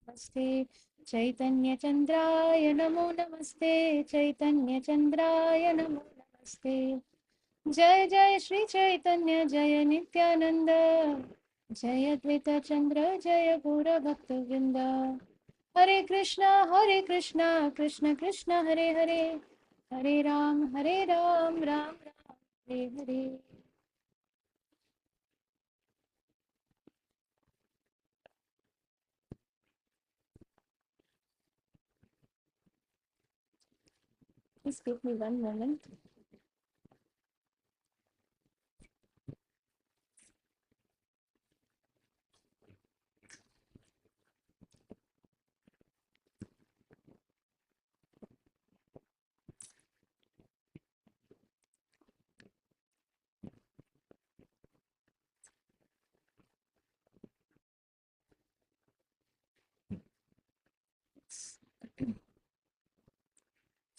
नमस्ते चैतन्यचन्द्राय नमो नमस्ते चैतन्यचन्द्राय नमो नमस्ते जय जय श्री चैतन्य जय नित्यानंद जय द्वैत चंद्र जय गौरभक्तवृंद हरे Krishna Krishna Krishna Hare Hare Hare Ram Ram Ram Hare Hare. Please give me one moment.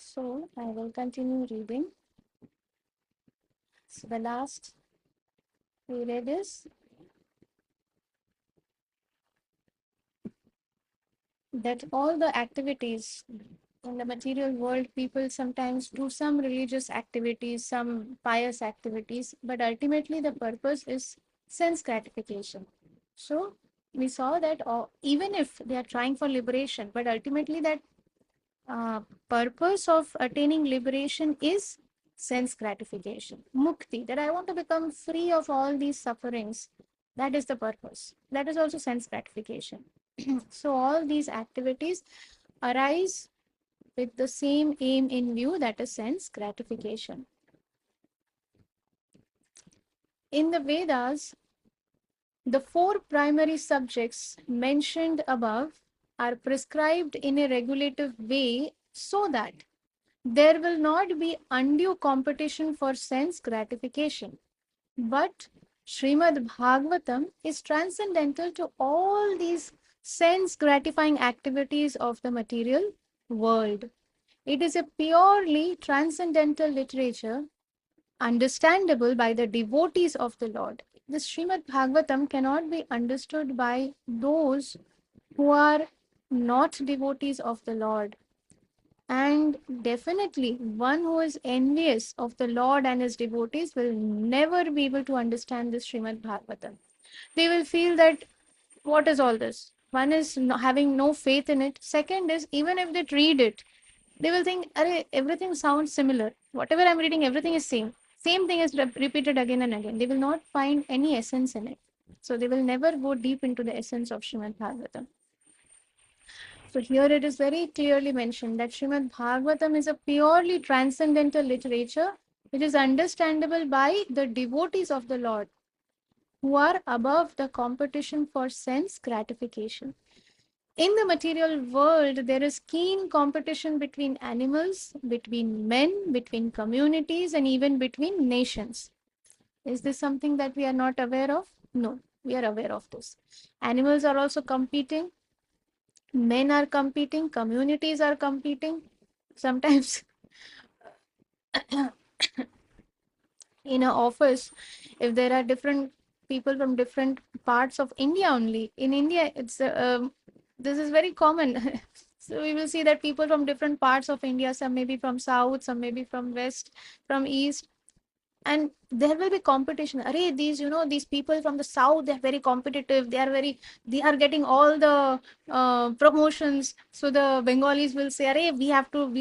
So I will continue reading. So the last we read is that all the activities in the material world, people sometimes do some religious activities, some pious activities, but ultimately the purpose is sense gratification. So we saw that even if they are trying for liberation, but ultimately that purpose of attaining liberation is sense gratification, mukti, that I want to become free of all these sufferings. That is the purpose. That is also sense gratification. So all these activities arise with the same aim in view, that is sense gratification. In the Vedas, the four primary subjects mentioned above are prescribed in a regulative way so that there will not be undue competition for sense gratification. But Srimad Bhagavatam is transcendental to all these sense gratifying activities of the material world. It is a purely transcendental literature, understandable by the devotees of the Lord. The Srimad Bhagavatam cannot be understood by those who are not devotees of the Lord. And definitely, one who is envious of the Lord and his devotees will never be able to understand this Srimad Bhagavatam. They will feel that what is all this? One is having no faith in it. Second is, even if they read it, they will think, Arey, everything sounds similar. Whatever I'm reading, everything is same. Same thing is repeated again and again. They will not find any essence in it. So they will never go deep into the essence of Srimad Bhagavatam. So here it is very clearly mentioned that Srimad Bhagavatam is a purely transcendental literature which is understandable by the devotees of the Lord who are above the competition for sense gratification. In the material world, there is keen competition between animals, between men, between communities, and even between nations. Is this something that we are not aware of? No, we are aware of this. Animals are also competing, men are competing, communities are competing. Sometimes in an office, if there are different people from different parts of India only, in India, this is very common. So we will see that people from different parts of India, some maybe from south, some maybe from west, from east, and there will be competition. Array, these, these people from the south, they're very competitive, they are getting all the promotions. So the Bengalis will say, Array, we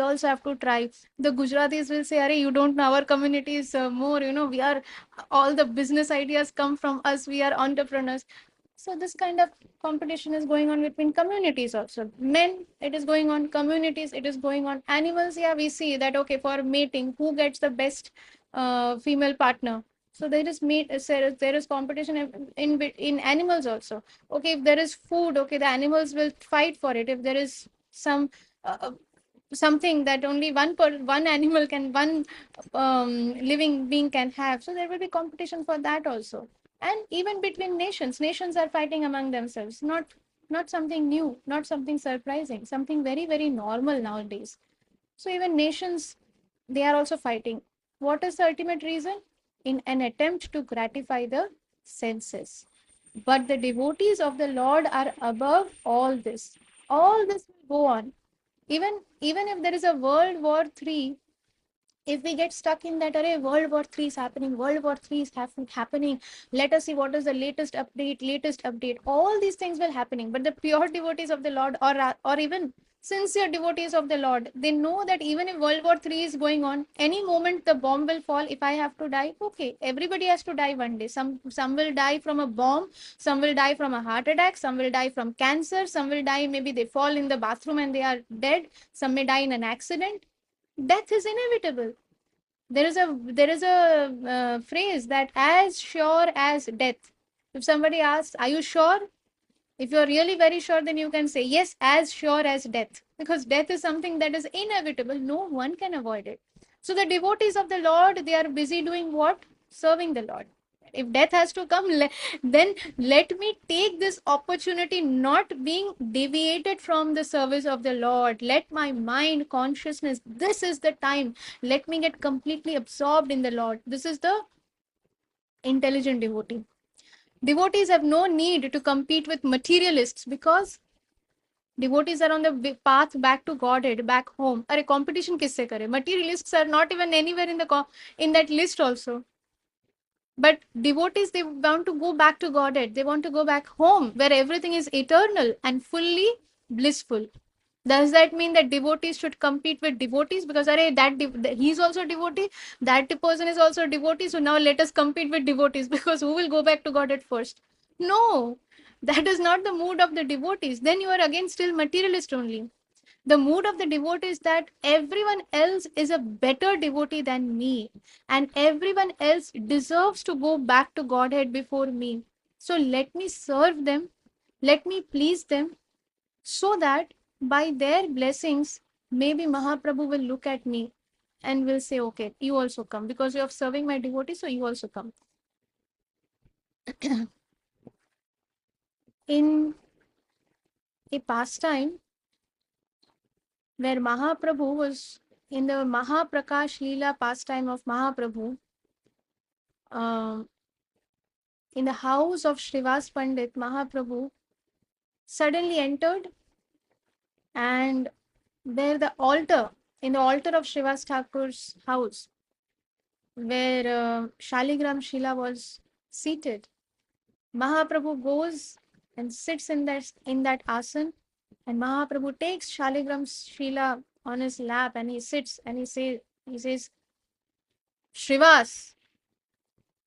also have to try. The Gujaratis will say, Array, you don't know, our community is more, we are, all the business ideas come from us, we are entrepreneurs. So this kind of competition is going on between communities also. Men, it is going on. Communities, it is going on. Animals, yeah, we see that, okay, for mating, who gets the best female partner. So there is there is competition in animals also. Okay, if there is food, okay, the animals will fight for it. If there is some something that only one animal can, one living being can have, so there will be competition for that also. And even between nations are fighting among themselves. Not something new, not something surprising, something very very normal nowadays. So even nations, they are also fighting. What is the ultimate reason? In an attempt to gratify the senses. But the devotees of the Lord are above all this. All this will go on. Even if there is a World War III, if we get stuck in that, array, World War III is happening, World War III is happening, let us see what is the latest update. All these things will happening. But the pure devotees of the Lord, or even sincere devotees of the Lord, they know that even if World War III is going on, any moment the bomb will fall. If I have to die, okay, everybody has to die one day. Some will die from a bomb, some will die from a heart attack, some will die from cancer, some will die, maybe they fall in the bathroom and they are dead, some may die in an accident. Death is inevitable. There is a phrase that as sure as death. If somebody asks, are you sure? If you're really very sure, then you can say yes, as sure as death, because death is something that is inevitable. No one can avoid it. So the devotees of the Lord, they are busy doing what? Serving the Lord. If death has to come, then let me take this opportunity, not being deviated from the service of the Lord. Let my mind, consciousness, this is the time. Let me get completely absorbed in the Lord. This is the intelligent devotee. Devotees have no need to compete with materialists, because devotees are on the path back to Godhead, back home. Are competition kisse kare? Materialists are not even anywhere in that list also. But devotees, they want to go back to Godhead. They want to go back home where everything is eternal and fully blissful. Does that mean that devotees should compete with devotees? Because he's also a devotee, that person is also a devotee, so now let us compete with devotees because who will go back to Godhead first? No, that is not the mood of the devotees. Then you are again still materialist only. The mood of the devotee is that everyone else is a better devotee than me, and everyone else deserves to go back to Godhead before me. So let me serve them, let me please them, so that by their blessings, maybe Mahaprabhu will look at me and will say, okay, you also come, because you are serving my devotee, so you also come. In a pastime where Mahaprabhu was in the Mahaprakash Leela pastime of Mahaprabhu, um, in the house of Srivas Pandit, Mahaprabhu suddenly entered, and there in the altar of Srivas Thakur's house, where Shaligram Shila was seated, Mahaprabhu goes and sits in that asan, and Mahaprabhu takes Shaligram Shila on his lap, and he sits and he says, Srivas,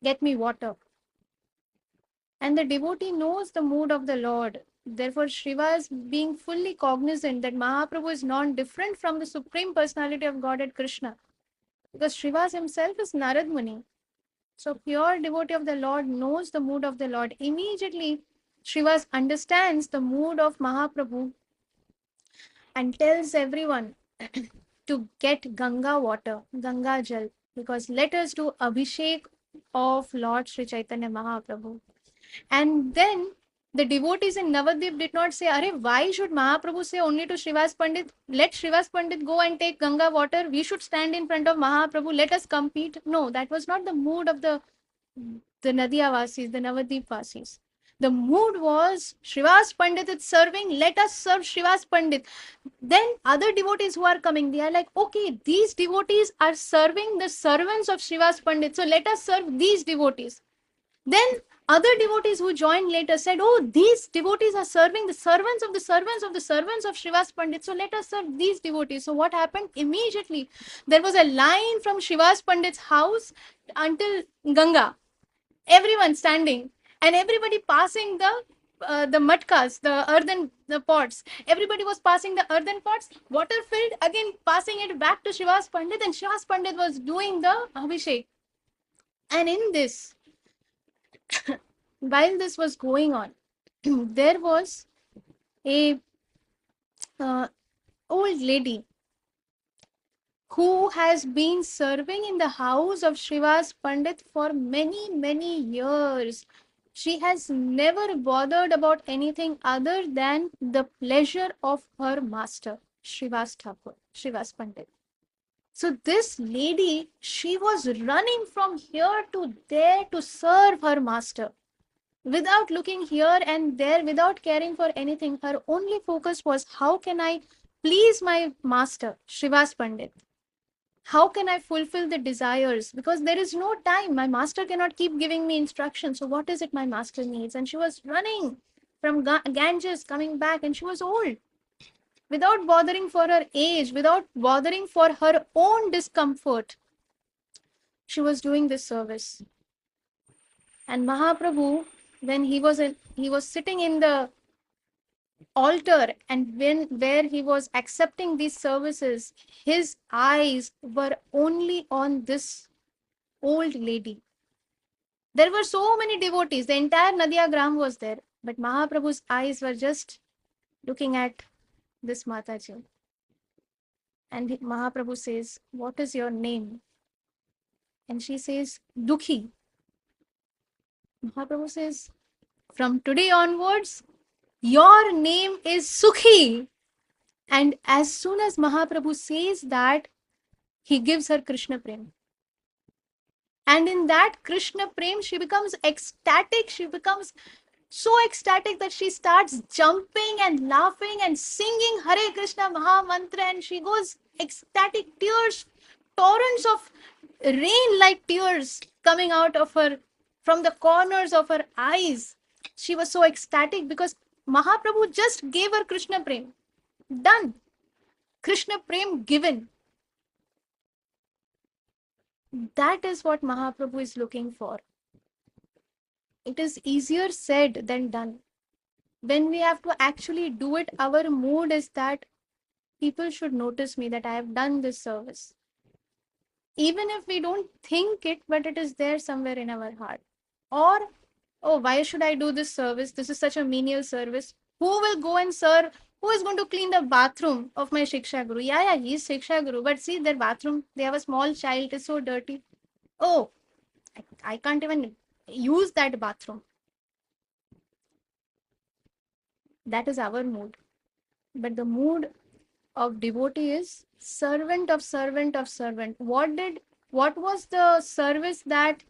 get me water. And the devotee knows the mood of the Lord. Therefore, Srivas, being fully cognizant that Mahaprabhu is non-different from the Supreme Personality of Godhead Krishna, because Srivas himself is Narad Muni. So, pure devotee of the Lord knows the mood of the Lord. Immediately, Srivas understands the mood of Mahaprabhu and tells everyone to get Ganga water, Ganga Jal, because let us do Abhishek of Lord Sri Chaitanya Mahaprabhu. And then the devotees in Navadvip did not say, Arey, why should Mahaprabhu say only to Srivas Pandit? Let Srivas Pandit go and take Ganga water. We should stand in front of Mahaprabhu. Let us compete. No, that was not the mood of the Nadia Vasis, the Navadvip Vasis. The mood was Srivas Pandit is serving. Let us serve Srivas Pandit. Then other devotees who are coming, they are like, okay, these devotees are serving the servants of Srivas Pandit. So let us serve these devotees. Then other devotees who joined later said, oh, these devotees are serving the servants of the servants of the servants of Srivas Pandit. So let us serve these devotees. So what happened? Immediately, there was a line from Srivas Pandit's house until Ganga. Everyone standing and everybody passing the matkas, the pots. Everybody was passing the earthen pots, water filled, again passing it back to Srivas Pandit, and Srivas Pandit was doing the Abhishek. And in this, while this was going on, there was a old lady who has been serving in the house of Srivas Pandit for many, many years. She has never bothered about anything other than the pleasure of her master, Srivas Thakur, Srivas Pandit. So this lady, she was running from here to there to serve her master. without looking here and there, without caring for anything. Her only focus was, how can I please my master, Srivas Pandit? How can I fulfill the desires? Because there is no time. My master cannot keep giving me instructions. So, what is it my master needs? And she was running from Ganges, coming back, and she was old. Without bothering for her age, without bothering for her own discomfort, she was doing this service. And Mahaprabhu, when he was sitting in the altar, and when where he was accepting these services, his eyes were only on this old lady. There were so many devotees, the entire Nadia Gram was there, but Mahaprabhu's eyes were just looking at this Mataji. And Mahaprabhu says, "What is your name?" And she says, "Dukhi." Mahaprabhu says, "From today onwards, your name is Sukhi." And as soon as Mahaprabhu says that, he gives her Krishna Prem. And in that Krishna Prem, she becomes ecstatic. She becomes so ecstatic that she starts jumping and laughing and singing Hare Krishna Maha Mantra, and she goes ecstatic, tears, torrents of rain like tears coming out of her from the corners of her eyes. She was so ecstatic because Mahaprabhu just gave her Krishna Prem. Done. Krishna Prem given. That is what Mahaprabhu is looking for. It is easier said than done. When we have to actually do it, our mood is that people should notice me, that I have done this service. Even if we don't think it, but it is there somewhere in our heart. Or, oh, why should I do this service? This is such a menial service. Who will go and serve? Who is going to clean the bathroom of my Shiksha Guru? Yeah, he's Shiksha Guru. But see, their bathroom, they have a small child, it is so dirty. Oh, I can't even use that bathroom. That is our mood. But the mood of devotee is servant of servant of servant. What was the service that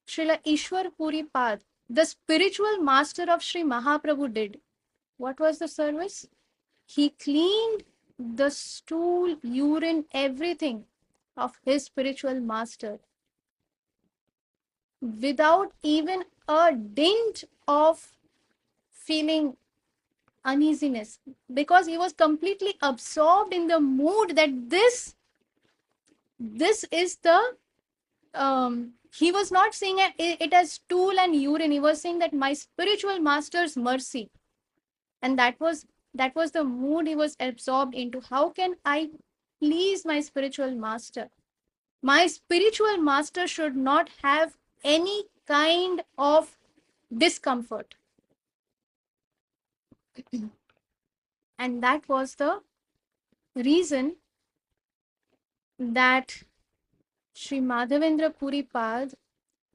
Srila Ishwar Puri Pad, the spiritual master of Sri Mahaprabhu, did? What was the service? He cleaned the stool, urine, everything of his spiritual master without even a dint of feeling uneasiness, because he was completely absorbed in the mood that this is the he was not saying it as stool and urine. He was saying that my spiritual master's mercy, and that was the mood he was absorbed into. How can I please my spiritual master? My spiritual master should not have any kind of discomfort. And that was the reason that Sri Madhavendra Puripad,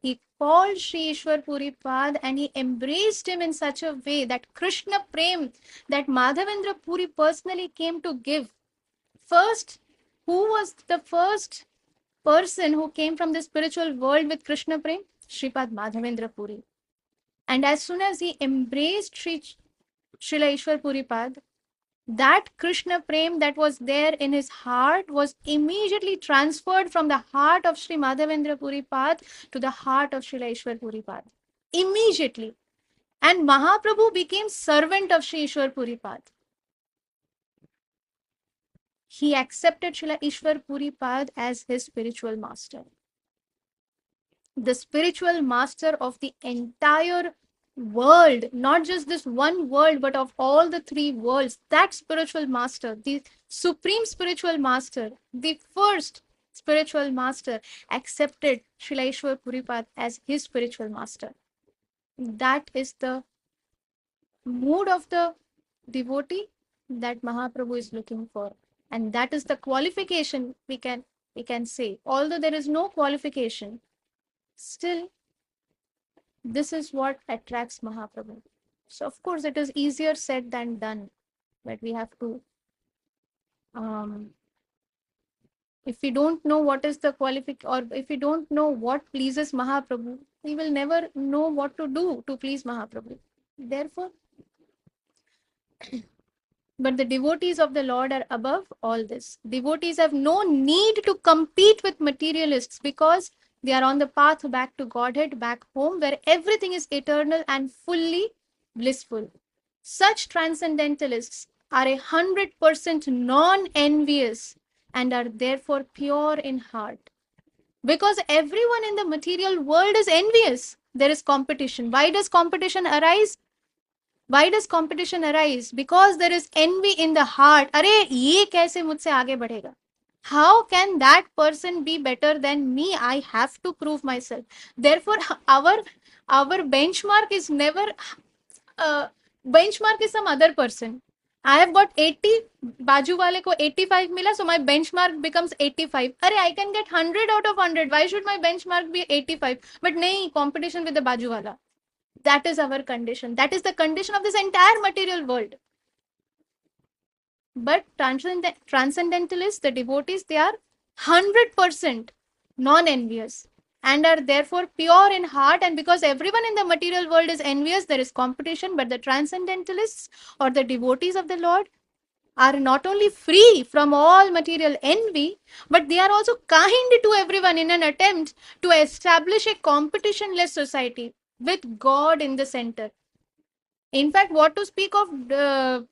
he called Sri Ishwar Puripad and he embraced him in such a way that Krishna Prem, that Madhavendra Puri personally came to give. First, who was the first person who came from the spiritual world with Krishna Prem? Sripad Madhavendra Puri. And as soon as he embraced Srila Ishwar Puripad, that Krishna Prem that was there in his heart was immediately transferred from the heart of Sri Madhavendra Puripad to the heart of Srila Ishwar Puripad. Immediately. And Mahaprabhu became servant of Sri Ishwar Puripad. He accepted Srila Ishwar Puripad as his spiritual master. The spiritual master of the entire world, not just this one world, but of all the three worlds. That spiritual master, the supreme spiritual master, the first spiritual master, accepted Srila Ishwar Puripad as his spiritual master. That is the mood of the devotee that Mahaprabhu is looking for. And that is the qualification we can say. Although there is no qualification, still this is what attracts Mahaprabhu. So, of course, it is easier said than done, but we have to, um, if we don't know what is the or if we don't know what pleases Mahaprabhu, he will never know what to do to please Mahaprabhu. Therefore, but the devotees of the Lord are above all this. Devotees have no need to compete with materialists because they are on the path back to Godhead, back home, where everything is eternal and fully blissful. Such transcendentalists are 100% non-envious and are therefore pure in heart. Because everyone in the material world is envious. There is competition. Why does competition arise? Why does competition arise? Because there is envy in the heart. अरे ये कैसे मुझसे आगे बढ़ेगा? How can that person be better than me? I have to prove myself. Therefore, our benchmark is never benchmark is some other person. I have got 80, बाजू वाले को 85 मिला, so my benchmark becomes 85. अरे I can get 100 out of 100. Why should my benchmark be 85? But नहीं, competition with the बाजू वाला. That is our condition. That is the condition of this entire material world. But transcendentalists, the devotees, they are 100% non-envious and are therefore pure in heart. And because everyone in the material world is envious, there is competition. But the transcendentalists or the devotees of the Lord are not only free from all material envy, but they are also kind to everyone in an attempt to establish a competitionless society with God in the center. In fact, what to speak of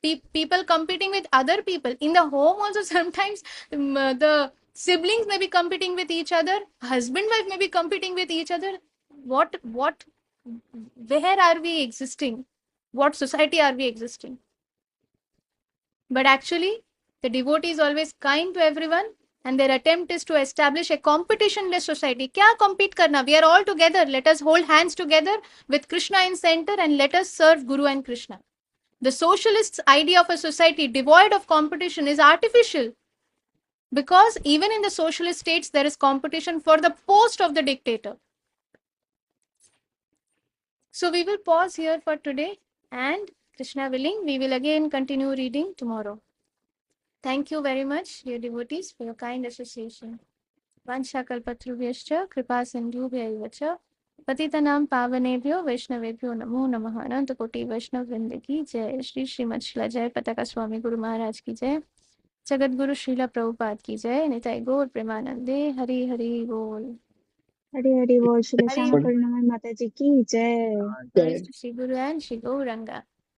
people competing with other people in the home also? Sometimes the siblings may be competing with each other, husband wife may be competing with each other. What where are we existing? What society are we existing? But actually, the devotee is always kind to everyone and their attempt is to establish a competitionless society. Kya compete karna? We are all together. Let us hold hands together with Krishna in center and let us serve Guru and Krishna. The socialists' idea of a society devoid of competition is artificial because even in the socialist states, there is competition for the post of the dictator. So we will pause here for today and Krishna willing, we will again continue reading tomorrow. Thank you very much, dear devotees, for your kind association. Vanchakalpatrubhyascha kripa sindhubhya च पतितनां पावनेभ्यो वैष्णवेभ्यो नमो नमः। अनंत कोटि वैष्णव वृंद की जय। श्री श्रीमद शिला जय पताका स्वामी गुरु महाराज की जय। जगत गुरु श्रीला प्रभुपाद की जय। निताई गौर प्रेमानंदे। हरि हरि बोल। हरि हरि बोल। श्री हरि श्याम करुणामय माता जी की जय। श्री गुरु एंड श्री गौरंगा।